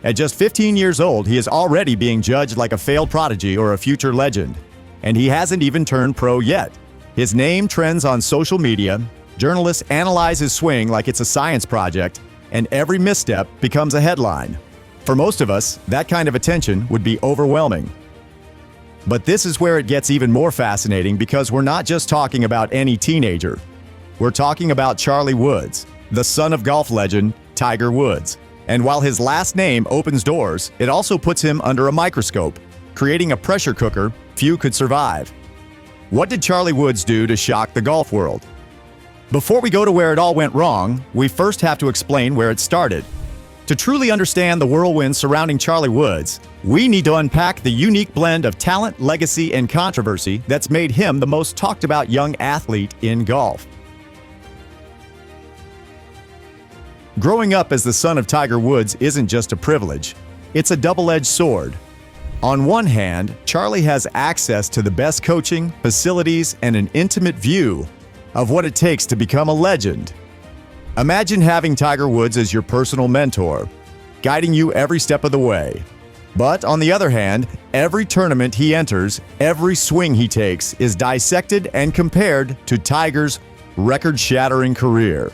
At just 15 years old, he is already being judged like a failed prodigy or a future legend. And he hasn't even turned pro yet. His name trends on social media, journalists analyze his swing like it's a science project, and every misstep becomes a headline. For most of us, that kind of attention would be overwhelming. But this is where it gets even more fascinating, because we're not just talking about any teenager. We're talking about Charlie Woods, the son of golf legend Tiger Woods. And while his last name opens doors, it also puts him under a microscope, creating a pressure cooker few could survive. What did Charlie Woods do to shock the golf world? Before we go to where it all went wrong, we first have to explain where it started. To truly understand the whirlwind surrounding Charlie Woods, we need to unpack the unique blend of talent, legacy, and controversy that's made him the most talked about young athlete in golf. Growing up as the son of Tiger Woods isn't just a privilege, it's a double-edged sword. On one hand, Charlie has access to the best coaching, facilities, and an intimate view of what it takes to become a legend. Imagine having Tiger Woods as your personal mentor, guiding you every step of the way. But on the other hand, every tournament he enters, every swing he takes is dissected and compared to Tiger's record-shattering career.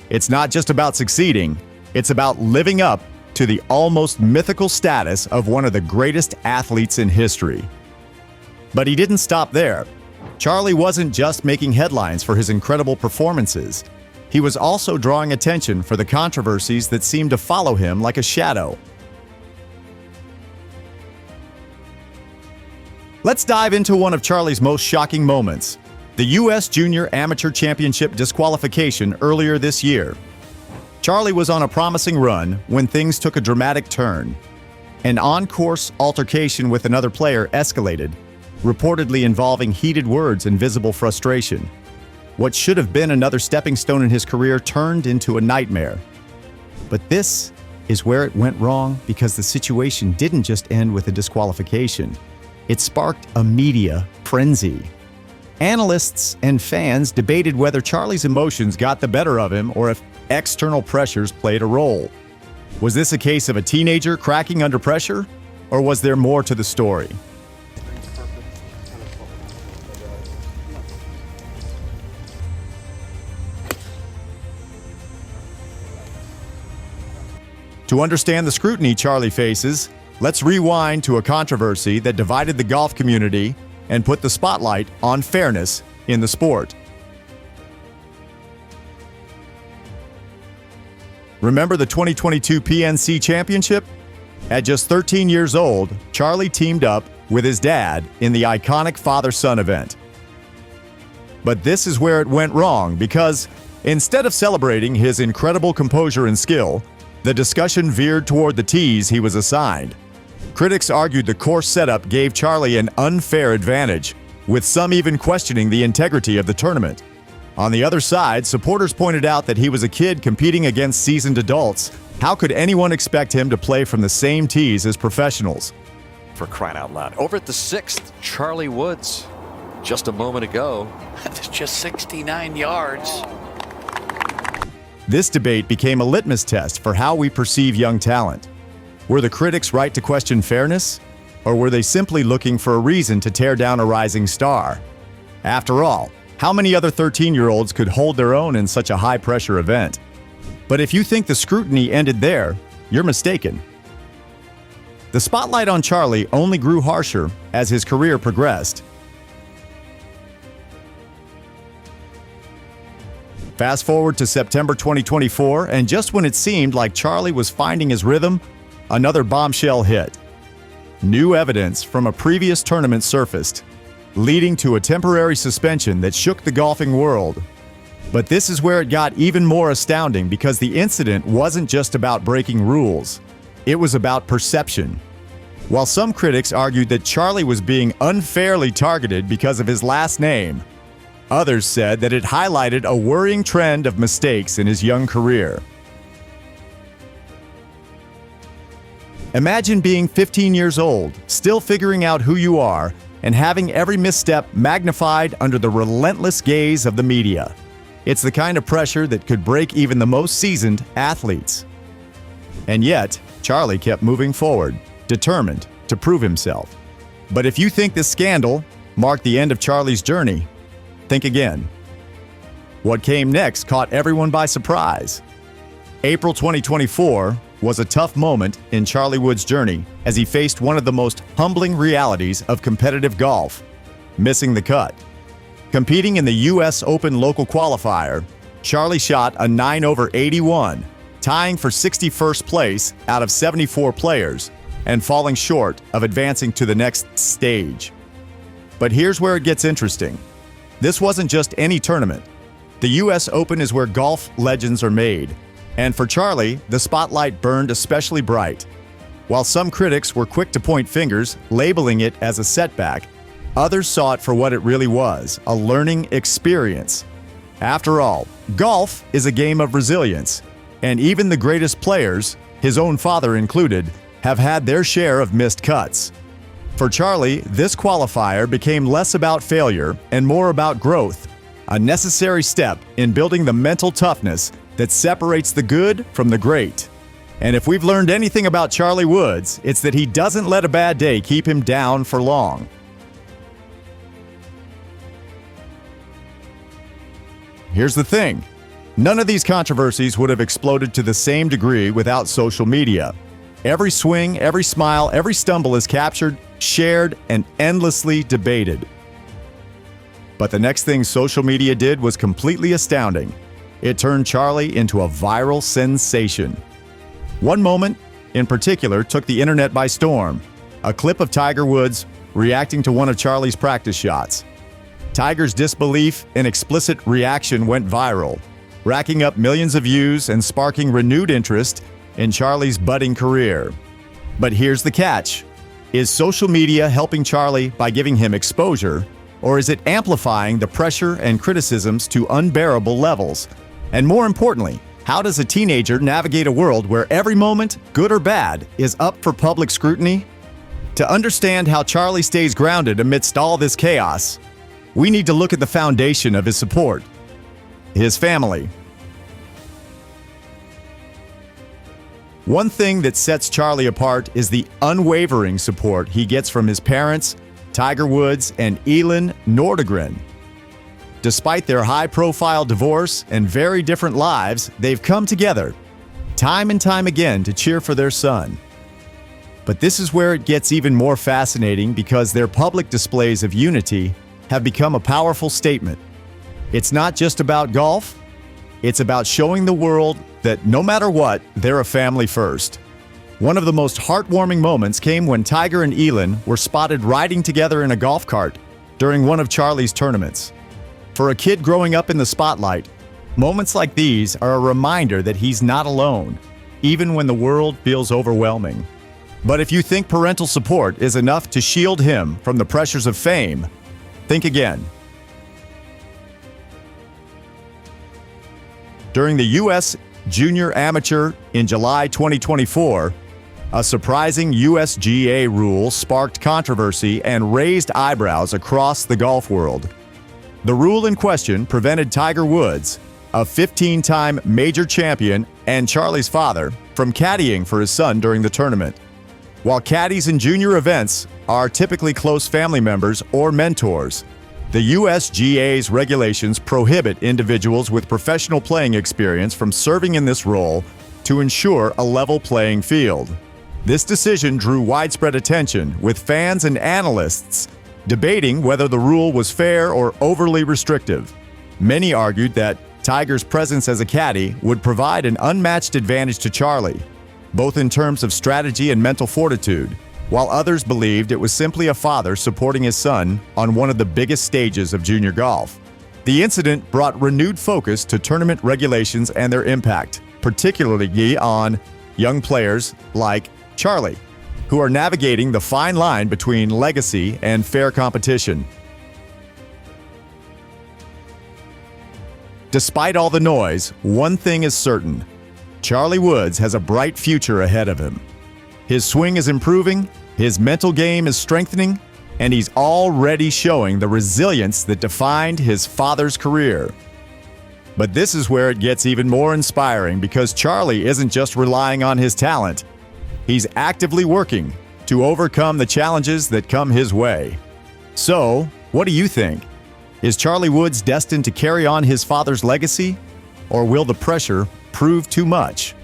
It's not just about succeeding, it's about living up to the almost mythical status of one of the greatest athletes in history. But he didn't stop there. Charlie wasn't just making headlines for his incredible performances. He was also drawing attention for the controversies that seemed to follow him like a shadow. Let's dive into one of Charlie's most shocking moments, the U.S. Junior Amateur Championship disqualification earlier this year. Charlie was on a promising run when things took a dramatic turn. An on-course altercation with another player escalated, reportedly involving heated words and visible frustration. What should have been another stepping stone in his career turned into a nightmare. But this is where it went wrong, because the situation didn't just end with a disqualification. It sparked a media frenzy. Analysts and fans debated whether Charlie's emotions got the better of him or if external pressures played a role. Was this a case of a teenager cracking under pressure, or was there more to the story? To understand the scrutiny Charlie faces, let's rewind to a controversy that divided the golf community and put the spotlight on fairness in the sport. Remember the 2022 PNC Championship? At just 13 years old, Charlie teamed up with his dad in the iconic father-son event. But this is where it went wrong, because instead of celebrating his incredible composure and skill, the discussion veered toward the tees he was assigned. Critics argued the course setup gave Charlie an unfair advantage, with some even questioning the integrity of the tournament. On the other side, supporters pointed out that he was a kid competing against seasoned adults. How could anyone expect him to play from the same tees as professionals? For crying out loud. Over at the 6th, Charlie Woods, just a moment ago. That's just 69 yards. This debate became a litmus test for how we perceive young talent. Were the critics right to question fairness, or were they simply looking for a reason to tear down a rising star? After all, how many other 13-year-olds could hold their own in such a high-pressure event? But if you think the scrutiny ended there, you're mistaken. The spotlight on Charlie only grew harsher as his career progressed. Fast forward to September 2024, and just when it seemed like Charlie was finding his rhythm, another bombshell hit. New evidence from a previous tournament surfaced, leading to a temporary suspension that shook the golfing world. But this is where it got even more astounding, because the incident wasn't just about breaking rules. It was about perception. While some critics argued that Charlie was being unfairly targeted because of his last name, others said that it highlighted a worrying trend of mistakes in his young career. Imagine being 15 years old, still figuring out who you are, and having every misstep magnified under the relentless gaze of the media. It's the kind of pressure that could break even the most seasoned athletes. And yet, Charlie kept moving forward, determined to prove himself. But if you think this scandal marked the end of Charlie's journey, think again. What came next caught everyone by surprise. April 2024 was a tough moment in Charlie Woods' journey as he faced one of the most humbling realities of competitive golf, missing the cut. Competing in the US Open local qualifier, Charlie shot a 9 over 81, tying for 61st place out of 74 players and falling short of advancing to the next stage. But here's where it gets interesting. This wasn't just any tournament. The US Open is where golf legends are made. And for Charlie, the spotlight burned especially bright. While some critics were quick to point fingers, labeling it as a setback, others saw it for what it really was, a learning experience. After all, golf is a game of resilience, and even the greatest players, his own father included, have had their share of missed cuts. For Charlie, this qualifier became less about failure and more about growth, a necessary step in building the mental toughness that separates the good from the great. And if we've learned anything about Charlie Woods, it's that he doesn't let a bad day keep him down for long. Here's the thing. None of these controversies would have exploded to the same degree without social media. Every swing, every smile, every stumble is captured, shared, and endlessly debated. But the next thing social media did was completely astounding. It turned Charlie into a viral sensation. One moment, in particular, took the internet by storm. A clip of Tiger Woods reacting to one of Charlie's practice shots. Tiger's disbelief and explicit reaction went viral, racking up millions of views and sparking renewed interest in Charlie's budding career. But here's the catch. Is social media helping Charlie by giving him exposure, or is it amplifying the pressure and criticisms to unbearable levels? And more importantly, how does a teenager navigate a world where every moment, good or bad, is up for public scrutiny? To understand how Charlie stays grounded amidst all this chaos, we need to look at the foundation of his support: his family. One thing that sets Charlie apart is the unwavering support he gets from his parents, Tiger Woods and Elin Nordegren. Despite their high-profile divorce and very different lives, they've come together, time and time again, to cheer for their son. But this is where it gets even more fascinating, because their public displays of unity have become a powerful statement. It's not just about golf, it's about showing the world that no matter what, they're a family first. One of the most heartwarming moments came when Tiger and Elin were spotted riding together in a golf cart during one of Charlie's tournaments. For a kid growing up in the spotlight, moments like these are a reminder that he's not alone, even when the world feels overwhelming. But if you think parental support is enough to shield him from the pressures of fame, think again. During the U.S. Junior Amateur in July 2024, a surprising USGA rule sparked controversy and raised eyebrows across the golf world. The rule in question prevented Tiger Woods, a 15-time major champion and Charlie's father, from caddying for his son during the tournament. While caddies in junior events are typically close family members or mentors, the USGA's regulations prohibit individuals with professional playing experience from serving in this role to ensure a level playing field. This decision drew widespread attention, with fans and analysts debating whether the rule was fair or overly restrictive. Many argued that Tiger's presence as a caddy would provide an unmatched advantage to Charlie, both in terms of strategy and mental fortitude, while others believed it was simply a father supporting his son on one of the biggest stages of junior golf. The incident brought renewed focus to tournament regulations and their impact, particularly on young players like Charlie, who are navigating the fine line between legacy and fair competition. Despite all the noise, one thing is certain: Charlie Woods has a bright future ahead of him. His swing is improving, his mental game is strengthening, and he's already showing the resilience that defined his father's career. But this is where it gets even more inspiring, because Charlie isn't just relying on his talent. He's actively working to overcome the challenges that come his way. So, what do you think? Is Charlie Woods destined to carry on his father's legacy, or will the pressure prove too much?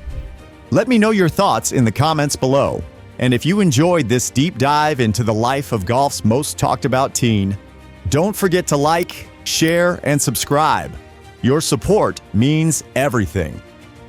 Let me know your thoughts in the comments below. And if you enjoyed this deep dive into the life of golf's most talked about teen, don't forget to like, share, and subscribe. Your support means everything.